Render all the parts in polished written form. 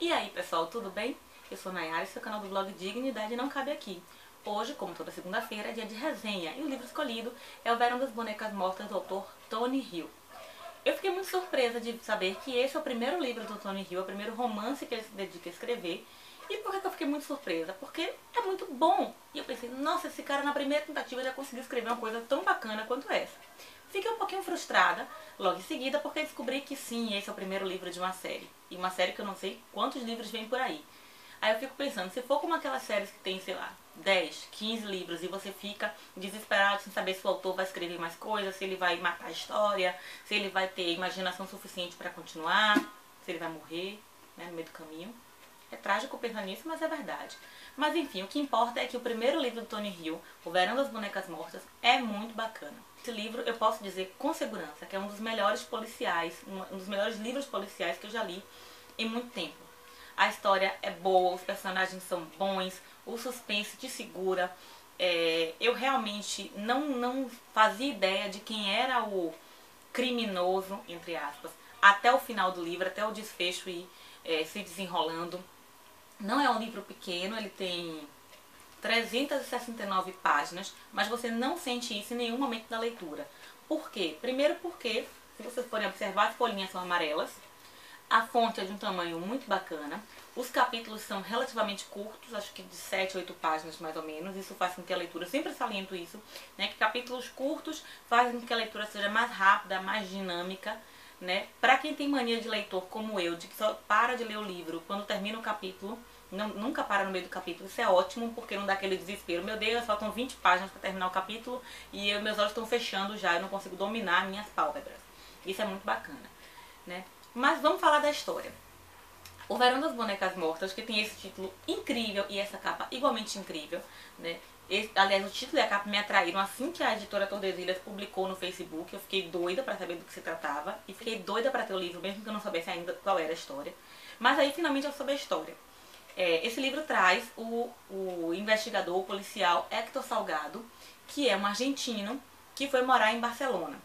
E aí pessoal, tudo bem? Eu sou Nayara e seu canal do blog Dignidade Não Cabe Aqui. Hoje, como toda segunda-feira, é dia de resenha e o livro escolhido é O Verão das Bonecas Mortas, do autor Tony Hill. Eu fiquei muito surpresa de saber que esse é o primeiro livro do Tony Hill, é o primeiro romance que ele se dedica a escrever. E por que eu fiquei muito surpresa? Porque é muito bom. E eu pensei, nossa, esse cara na primeira tentativa já conseguiu escrever uma coisa tão bacana quanto essa. Fiquei um pouquinho frustrada logo em seguida porque descobri que sim, esse é o primeiro livro de uma série. E uma série que eu não sei quantos livros vem por aí. Aí eu fico pensando, se for como aquelas séries que tem, sei lá, 10, 15 livros e você fica desesperado sem saber se o autor vai escrever mais coisas, se ele vai matar a história, se ele vai ter imaginação suficiente para continuar, se ele vai morrer, né, no meio do caminho. É trágico pensar nisso, mas é verdade. Mas enfim, o que importa é que o primeiro livro do Tony Hill, O Verão das Bonecas Mortas, é muito bacana. Esse livro eu posso dizer com segurança que é um dos melhores policiais, um dos melhores livros policiais que eu já li em muito tempo. A história é boa, os personagens são bons, o suspense te segura. Eu realmente não fazia ideia de quem era o criminoso, entre aspas, até o final do livro, até o desfecho ir se desenrolando. Não é um livro pequeno, ele tem 369 páginas, mas você não sente isso em nenhum momento da leitura. Por quê? Primeiro porque, se vocês forem observar, as folhinhas são amarelas, a fonte é de um tamanho muito bacana, os capítulos são relativamente curtos, acho que de 7 a 8 páginas mais ou menos, isso faz com que a leitura, sempre saliento isso, né, que capítulos curtos fazem com que a leitura seja mais rápida, mais dinâmica, né? Para quem tem mania de leitor como eu, de que só para de ler o livro quando termina o capítulo, nunca para no meio do capítulo, isso é ótimo, porque não dá aquele desespero. Meu Deus, faltam 20 páginas para terminar o capítulo e meus olhos estão fechando já, eu não consigo dominar minhas pálpebras. Isso é muito bacana, né? Mas vamos falar da história. O Verão das Bonecas Mortas, que tem esse título incrível e essa capa igualmente incrível, né? Aliás, o título e a capa me atraíram assim que a editora Tordesilhas publicou no Facebook. Eu fiquei doida para saber do que se tratava e fiquei doida para ter o livro, mesmo que eu não soubesse ainda qual era a história. Mas aí finalmente eu soube a história. Esse livro traz o investigador, o policial Héctor Salgado, que é um argentino que foi morar em Barcelona.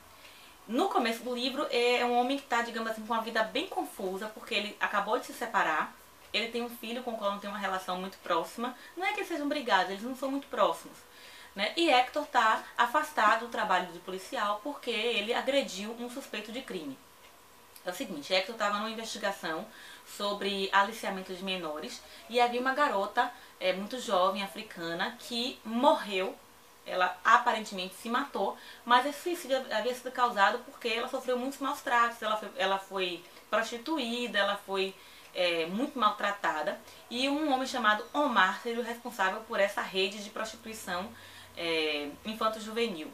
No começo do livro é um homem que está, digamos assim, com uma vida bem confusa, porque ele acabou de se separar, ele tem um filho com o qual não tem uma relação muito próxima, não é que eles sejam brigados, eles não são muito próximos, né? E Héctor está afastado do trabalho de policial porque ele agrediu um suspeito de crime. É o seguinte, Héctor estava numa investigação sobre aliciamento de menores e havia uma garota muito jovem, africana, que morreu. Ela aparentemente se matou, mas esse suicídio havia sido causado porque ela sofreu muitos maus tratos, ela foi prostituída, ela foi muito maltratada, e um homem chamado Omar seria o responsável por essa rede de prostituição infanto-juvenil.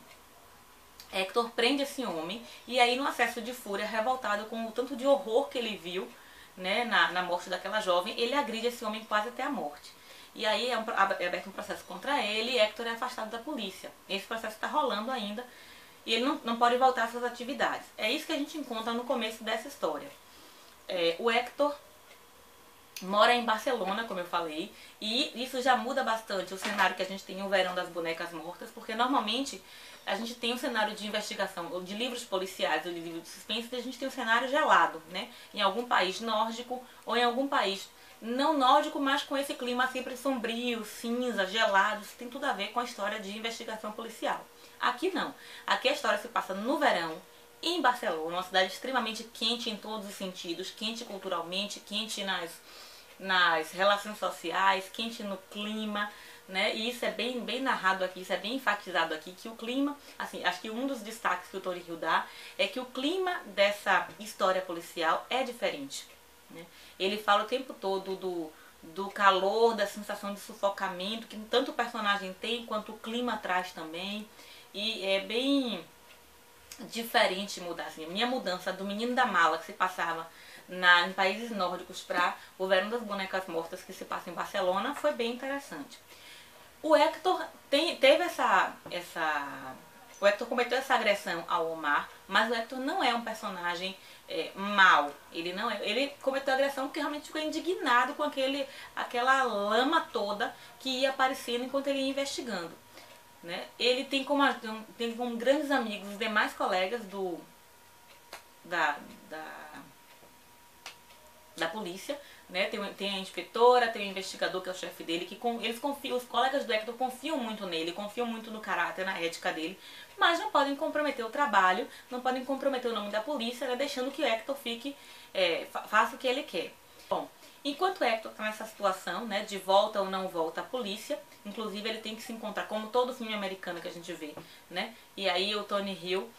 Héctor prende esse homem e aí, num acesso de fúria, revoltado com o tanto de horror que ele viu, né, na morte daquela jovem, ele agride esse homem quase até a morte. E aí é aberto um processo contra ele e Héctor é afastado da polícia. Esse processo está rolando ainda e ele não pode voltar às suas atividades. É isso que a gente encontra no começo dessa história. O Héctor mora em Barcelona, como eu falei, e isso já muda bastante o cenário que a gente tem em O Verão das Bonecas Mortas, porque normalmente a gente tem um cenário de investigação, ou de livros policiais, ou de livros de suspense, e a gente tem um cenário gelado, né? Em algum país nórdico, ou em algum país não nórdico, mas com esse clima sempre sombrio, cinza, gelado. Isso tem tudo a ver com a história de investigação policial. Aqui não. Aqui a história se passa no verão, em Barcelona, uma cidade extremamente quente em todos os sentidos, quente culturalmente, quente nas relações sociais, quente no clima, né? E isso é bem narrado aqui, isso é bem enfatizado aqui, que o clima, assim, acho que um dos destaques que o Tony Hill dá é que o clima dessa história policial é diferente, né? Ele fala o tempo todo do calor, da sensação de sufocamento que tanto o personagem tem quanto o clima traz também, e é bem diferente mudar, assim. Minha mudança do Menino da Mala, que se passava em países nórdicos, para O Verão das Bonecas Mortas, que se passa em Barcelona, foi bem interessante. O Héctor teve o Héctor cometeu essa agressão ao Omar, mas o Héctor não é um personagem mau. Ele cometeu a agressão porque realmente ficou indignado com aquela lama toda que ia aparecendo enquanto ele ia investigando, né? Ele tem como grandes amigos os demais colegas da polícia, né? Tem a inspetora, tem o investigador, que é o chefe dele, que eles confiam, os colegas do Hector confiam muito nele, confiam muito no caráter, na ética dele, mas não podem comprometer o trabalho, não podem comprometer o nome da polícia, né? Deixando que o Hector faça o que ele quer. Bom, enquanto o Hector está nessa situação, né, de volta ou não volta à polícia, inclusive ele tem que se encontrar, como todo filme americano que a gente vê, né? E aí o Tony Hill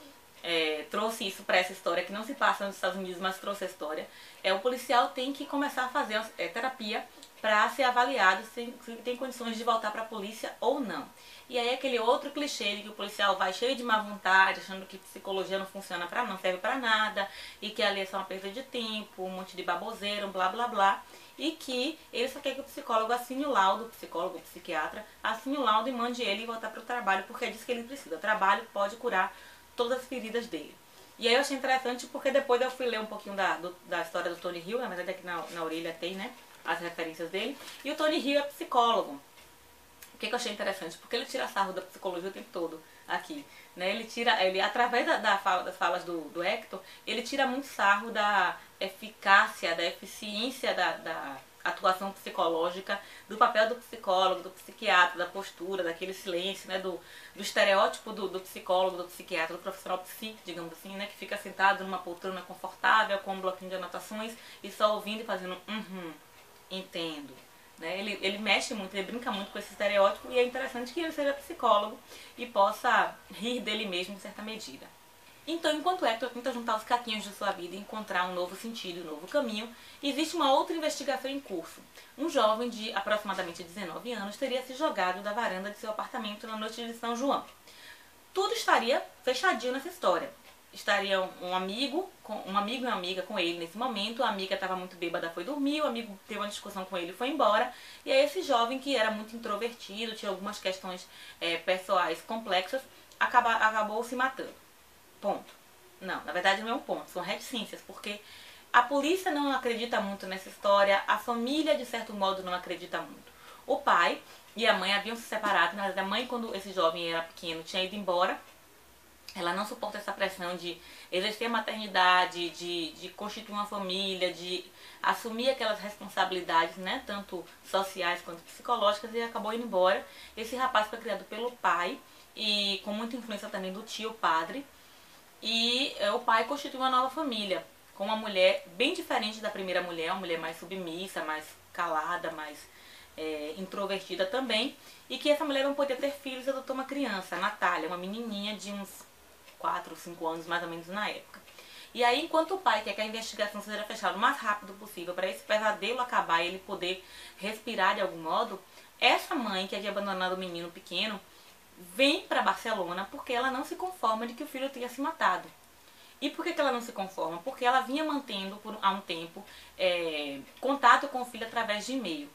trouxe isso para essa história, que não se passa nos Estados Unidos, mas trouxe a história. O policial tem que começar a fazer terapia para ser avaliado se tem condições de voltar para a polícia ou não. E aí aquele outro clichê de que o policial vai cheio de má vontade, achando que psicologia não funciona não serve para nada, e que ali é só uma perda de tempo, um monte de baboseira, um blá blá blá, e que ele só quer que o psicólogo assine o laudo, o psicólogo, o psiquiatra, assine o laudo e mande ele voltar para o trabalho, porque é disso que ele precisa. O trabalho pode curar todas as feridas dele. E aí eu achei interessante porque depois eu fui ler um pouquinho da história do Tony Hill, na verdade aqui na orelha tem, né, as referências dele, e o Tony Hill é psicólogo. O que eu achei interessante? Porque ele tira sarro da psicologia o tempo todo aqui, né? Ele através das falas do Hector, ele tira muito sarro da eficácia, da eficiência da atuação psicológica, do papel do psicólogo, do psiquiatra, da postura, daquele silêncio, né? Do estereótipo do psicólogo, do psiquiatra, do profissional psi, digamos assim, né? Que fica sentado numa poltrona confortável, com um bloquinho de anotações e só ouvindo e fazendo entendo. Né? Ele mexe muito, ele brinca muito com esse estereótipo e é interessante que ele seja psicólogo e possa rir dele mesmo em certa medida. Então, enquanto Hector tenta juntar os caquinhos de sua vida e encontrar um novo sentido, um novo caminho, existe uma outra investigação em curso. Um jovem de aproximadamente 19 anos teria se jogado da varanda de seu apartamento na noite de São João. Tudo estaria fechadinho nessa história. Estaria um amigo e uma amiga com ele nesse momento, a amiga estava muito bêbada, foi dormir, o amigo teve uma discussão com ele e foi embora, e aí esse jovem que era muito introvertido, tinha algumas questões pessoais complexas, acabou se matando. Ponto. Não, na verdade não é um ponto, são reticências, porque a polícia não acredita muito nessa história, a família de certo modo não acredita muito. O pai e a mãe haviam se separado, na verdade a mãe, quando esse jovem era pequeno, tinha ido embora. Ela não suporta essa pressão de exercer a maternidade, de constituir uma família, de assumir aquelas responsabilidades, né, tanto sociais quanto psicológicas, e acabou indo embora. Esse rapaz foi criado pelo pai e com muita influência também do tio padre. E o pai constituiu uma nova família, com uma mulher bem diferente da primeira mulher, uma mulher mais submissa, mais calada, mais introvertida também. E que essa mulher não podia ter filhos, adotou uma criança, a Natália, uma menininha de uns 4 ou 5 anos mais ou menos na época. E aí, enquanto o pai quer que a investigação seja fechada o mais rápido possível para esse pesadelo acabar e ele poder respirar de algum modo, essa mãe que havia abandonado o menino pequeno vem para Barcelona porque ela não se conforma de que o filho tenha se matado. E por que ela não se conforma? Porque ela vinha mantendo há um tempo contato com o filho através de e-mail.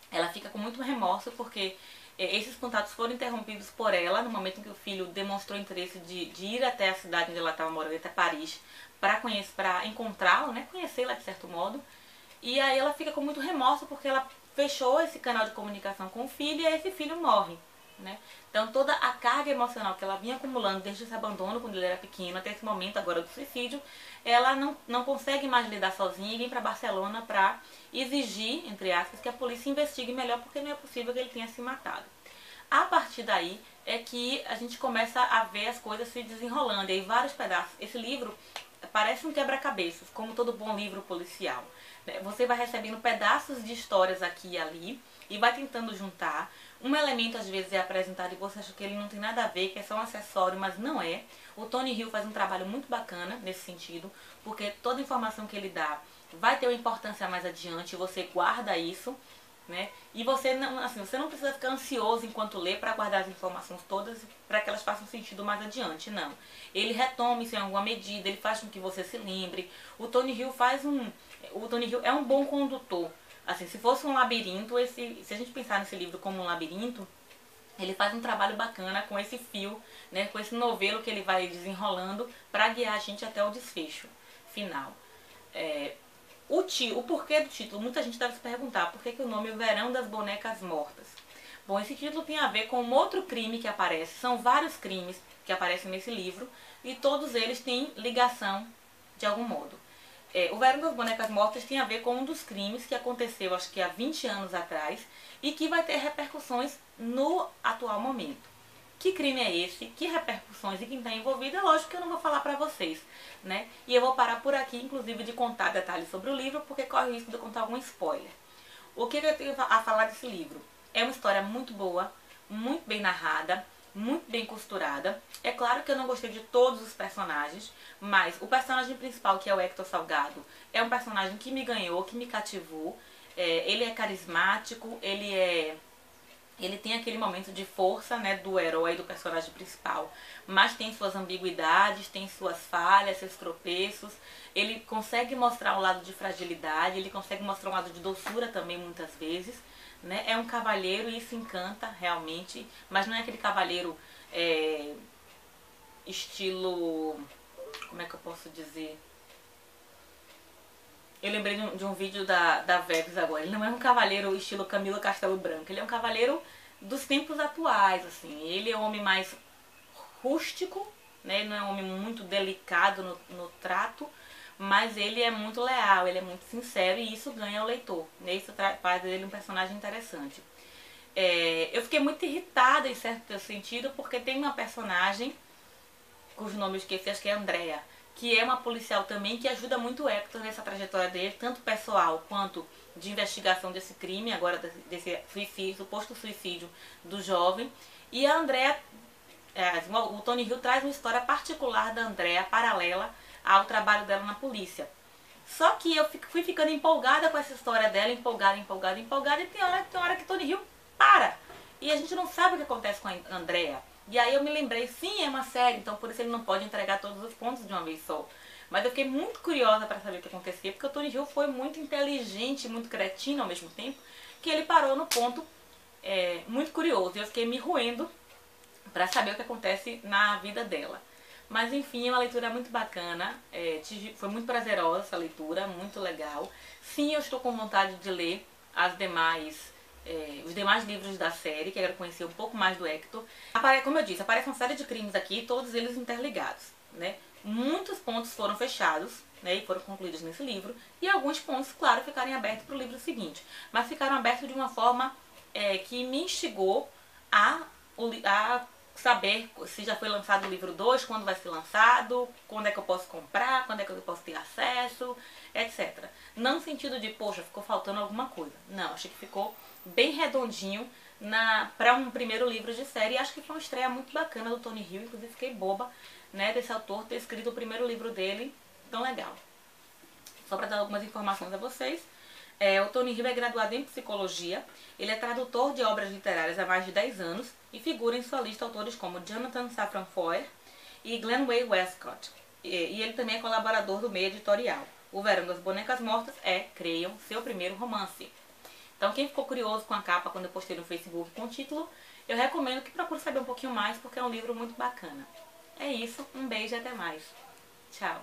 Ela fica com muito remorso porque esses contatos foram interrompidos por ela no momento em que o filho demonstrou interesse de ir até a cidade onde ela estava morando, até Paris, para encontrá-lo, né, conhecê-la de certo modo. E aí ela fica com muito remorso porque ela fechou esse canal de comunicação com o filho e aí esse filho morre. Né? Então toda a carga emocional que ela vinha acumulando desde esse abandono quando ele era pequeno até esse momento agora do suicídio, ela não consegue mais lidar sozinha e vem para Barcelona para exigir, entre aspas, que a polícia investigue melhor porque não é possível que ele tenha se matado. A partir daí é que a gente começa a ver as coisas se desenrolando, e aí vários pedaços. Esse livro parece um quebra-cabeças, como todo bom livro policial. Você vai recebendo pedaços de histórias aqui e ali e vai tentando juntar. Um elemento às vezes é apresentado e você acha que ele não tem nada a ver, que é só um acessório, mas não é. O Tony Hill faz um trabalho muito bacana nesse sentido, porque toda informação que ele dá vai ter uma importância mais adiante, você guarda isso, né? E você não precisa ficar ansioso enquanto lê para guardar as informações todas para que elas façam sentido mais adiante, não. Ele retoma isso em alguma medida, ele faz com que você se lembre. O Tony Hill é um bom condutor. Assim, se fosse um labirinto, se a gente pensar nesse livro como um labirinto, ele faz um trabalho bacana com esse fio, né, com esse novelo que ele vai desenrolando para guiar a gente até o desfecho final. O porquê do título, muita gente deve se perguntar por que o nome é O Verão das Bonecas Mortas. Bom, esse título tem a ver com um outro crime que aparece, são vários crimes que aparecem nesse livro e todos eles têm ligação de algum modo. O Verão das Bonecas Mortas tem a ver com um dos crimes que aconteceu, acho que há 20 anos atrás, e que vai ter repercussões no atual momento. Que crime é esse? Que repercussões e quem está envolvido? É lógico que eu não vou falar pra vocês, né? E eu vou parar por aqui, inclusive, de contar detalhes sobre o livro, porque corre o risco de eu contar algum spoiler. O que eu tenho a falar desse livro? É uma história muito boa, muito bem narrada, muito bem costurada. É claro que eu não gostei de todos os personagens, mas o personagem principal, que é o Hector Salgado, é um personagem que me ganhou, que me cativou. Ele é carismático, ele tem aquele momento de força, né, do herói, do personagem principal, mas tem suas ambiguidades, tem suas falhas, seus tropeços. Ele consegue mostrar um lado de fragilidade, ele consegue mostrar um lado de doçura também muitas vezes, né? É um cavalheiro e isso encanta realmente, mas não é aquele cavalheiro estilo, como é que eu posso dizer? Eu lembrei de um vídeo da Vebs agora. Ele não é um cavaleiro estilo Camila Castelo Branco. Ele é um cavaleiro dos tempos atuais, assim. Ele é um homem mais rústico, né? Ele não é um homem muito delicado no trato, mas ele é muito leal, ele é muito sincero e isso ganha o leitor, né? Isso faz dele um personagem interessante. Eu fiquei muito irritada em certo sentido porque tem uma personagem, cujo nome eu esqueci, acho que é Andrea, que é uma policial também, que ajuda muito o Hector nessa trajetória dele, tanto pessoal quanto de investigação desse crime, agora desse suicídio, suposto suicídio do jovem. E a Andrea, o Tony Hill traz uma história particular da Andrea, paralela ao trabalho dela na polícia. Só que eu fui ficando empolgada com essa história dela, empolgada, e tem hora que Tony Hill para. E a gente não sabe o que acontece com a Andrea. E aí eu me lembrei, sim, é uma série, então por isso ele não pode entregar todos os pontos de uma vez só. Mas eu fiquei muito curiosa para saber o que acontecia, porque o Tony Hill foi muito inteligente, muito cretino ao mesmo tempo, que ele parou no ponto muito curioso. E eu fiquei me roendo para saber o que acontece na vida dela. Mas enfim, é uma leitura muito bacana, foi muito prazerosa essa leitura, muito legal. Sim, eu estou com vontade de ler os demais livros da série, que eu quero conhecer um pouco mais do Hector. Como eu disse, aparece uma série de crimes aqui, todos eles interligados, né? Muitos pontos foram fechados, né, e foram concluídos nesse livro, e alguns pontos, claro, ficarem abertos para o livro seguinte. Mas ficaram abertos de uma forma que me instigou a saber se já foi lançado o livro 2, quando vai ser lançado, quando é que eu posso comprar, quando é que eu posso ter acesso, etc. Não no sentido de, poxa, ficou faltando alguma coisa. Não, achei que ficou bem redondinho para um primeiro livro de série. E acho que foi uma estreia muito bacana do Tony Hill, inclusive fiquei boba, né, desse autor ter escrito o primeiro livro dele tão legal. Só para dar algumas informações a vocês. O Tony Hill é graduado em psicologia, ele é tradutor de obras literárias há mais de 10 anos e figura em sua lista autores como Jonathan Safran Foer e Glenway Westcott. E ele também é colaborador do meio editorial. O Verão das Bonecas Mortas creiam, seu primeiro romance. Então quem ficou curioso com a capa quando eu postei no Facebook com o título, eu recomendo que procure saber um pouquinho mais porque é um livro muito bacana. É isso, um beijo e até mais. Tchau!